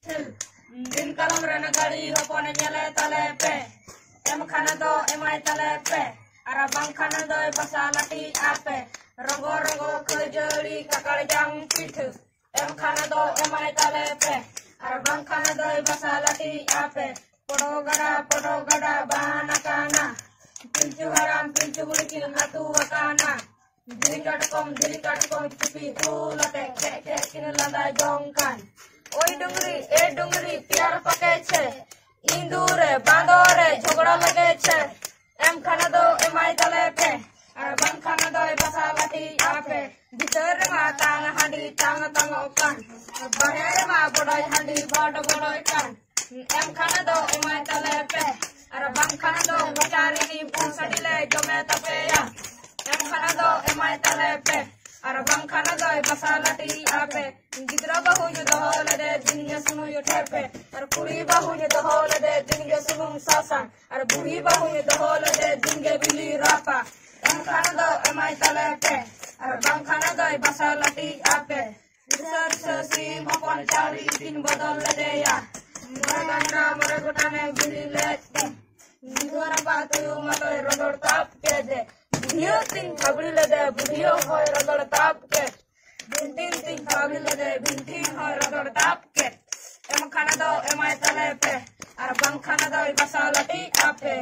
दिन कलम रन गाड़ी हपन ñele tale pe em khana do emai tale pe ara bang khana do basa lati ape rogo rogo khajari kakal jang pith em khana do emai tale pe ara bang khana do basa lati ape podo gada bana kana pinchu haram pinchu bulki natu akana diri katkom chupi tu late ke kin landa jongkan ओई डुंगरी प्यार पके छे इंदूरे बांदोरे झगड़ा लगे छे M खाना दो एमाई तले पे और बंग खाना दो बसा लाटी आपे भीतर मा टांग हांडी टांग ओकान बाहर मा बड़ाई हांडी बड़ोय कान एम खाना दो एमाई तले पे और बंग खाना दो बचारी की पूसडीले जमे तपेया एम खाना दो एमाई तले पे और बंग खाना दो बसा लाटी आपे गिदरा बहु जो दहोल दे जिंगे सुनु यो ठेपे और कुड़ी बहु जो दहोल दे जिंगे सुनु सासा और बुढ़ी बहु जो दहोल दे जिंगे बिली रापा एम खाना दो एमाई तले पे और बंग खाना दो बसा लाटी आपे सर सी मपन चारी दिन बदल दे या मोरे गोटा में बिली ले निगोरा बात यो मतो रगड़ ताप के दे बुढ़ियो तीन खबड़ी ले दे बुढ़ियो होय रगड़ ताप के बिंतीन खाबड़ी ले दे बिंतीन होय रगड़ ताप के एम खाना दो एमाई तले पे और बंग खाना दो बसा लाटी आपे।